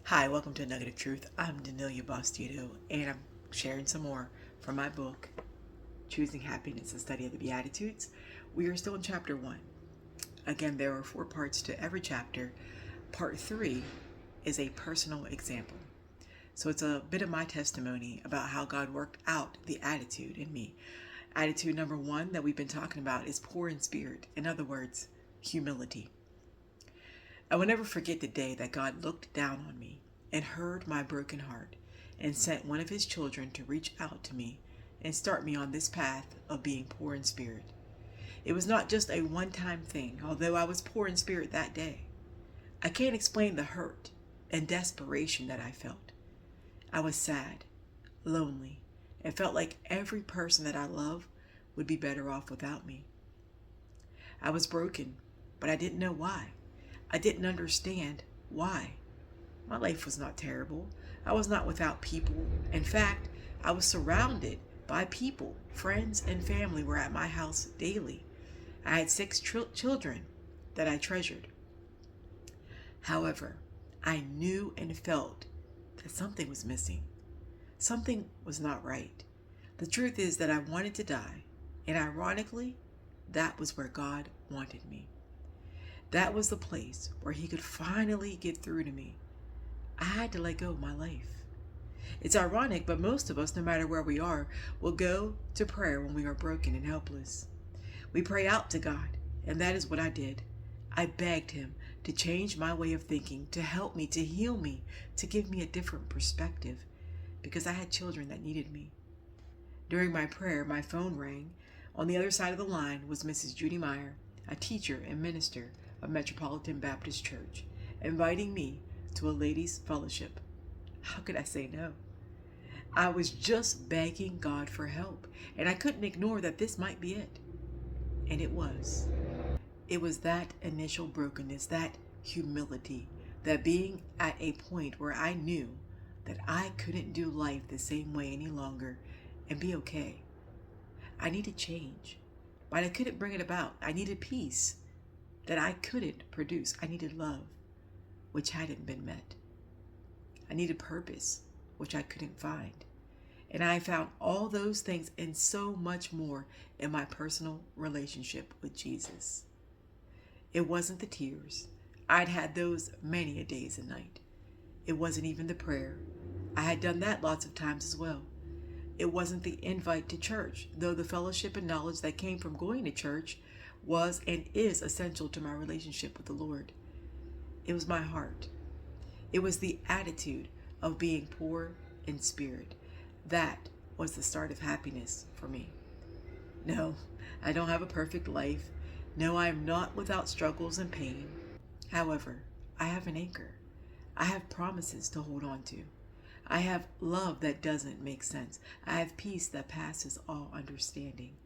Hi, welcome to Nugget of Truth. I'm Danelia Bastido, and I'm sharing some more from my book, Choosing Happiness, a Study of the Beatitudes. We are still in chapter 1. Again, there are 4 parts to every chapter. Part 3 is a personal example. So it's a bit of my testimony about how God worked out the attitude in me. Attitude number 1 that we've been talking about is poor in spirit. In other words, humility. I will never forget the day that God looked down on me and heard my broken heart and sent one of his children to reach out to me and start me on this path of being poor in spirit. It was not just a one-time thing, although I was poor in spirit that day. I can't explain the hurt and desperation that I felt. I was sad, lonely, and felt like every person that I love would be better off without me. I was broken, but I didn't know why. I didn't understand why. My life was not terrible. I was not without people. In fact, I was surrounded by people. Friends and family were at my house daily. I had 6 children that I treasured. However, I knew and felt that something was missing. Something was not right. The truth is that I wanted to die, and ironically, that was where God wanted me. That was the place where he could finally get through to me. I had to let go of my life. It's ironic, but most of us, no matter where we are, will go to prayer when we are broken and helpless. We pray out to God, and that is what I did. I begged him to change my way of thinking, to help me, to heal me, to give me a different perspective, because I had children that needed me. During my prayer, my phone rang. On the other side of the line was Mrs. Judy Meyer, a teacher and minister of Metropolitan Baptist Church, inviting me to a ladies' fellowship. How could I say no? I was just begging God for help, and I couldn't ignore that this might be it. And it was. It was that initial brokenness, that humility, that being at a point where I knew that I couldn't do life the same way any longer and be okay. I needed change, but I couldn't bring it about. I needed peace that I couldn't produce. I needed love, which hadn't been met. I needed purpose, which I couldn't find. And I found all those things and so much more in my personal relationship with Jesus. It wasn't the tears. I'd had those many a days and night. It wasn't even the prayer. I had done that lots of times as well. It wasn't the invite to church, though the fellowship and knowledge that came from going to church was and is essential to my relationship with the Lord. It was my heart. It was the attitude of being poor in spirit. That was the start of happiness for me. No, I don't have a perfect life. No, I am not without struggles and pain. However, I have an anchor. I have promises to hold on to. I have love that doesn't make sense. I have peace that passes all understanding.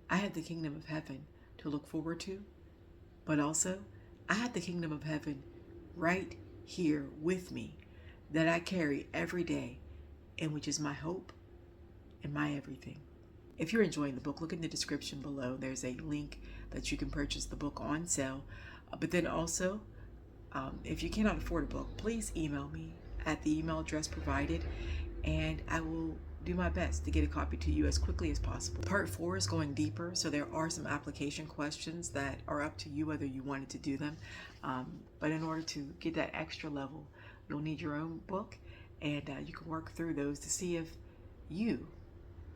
I have the kingdom of heaven to look forward to, but also I have the kingdom of heaven right here with me that I carry every day, and which is my hope and my everything. If you're enjoying the book, look in the description below. There's a link that you can purchase the book on sale. But then also, if you cannot afford a book, please email me at the email address provided, and I will do my best to get a copy to you as quickly as possible. Part 4 is going deeper, so there are some application questions that are up to you whether you wanted to do them. But in order to get that extra level, you'll need your own book, and you can work through those to see if you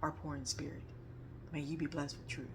are poor in spirit. May you be blessed with truth.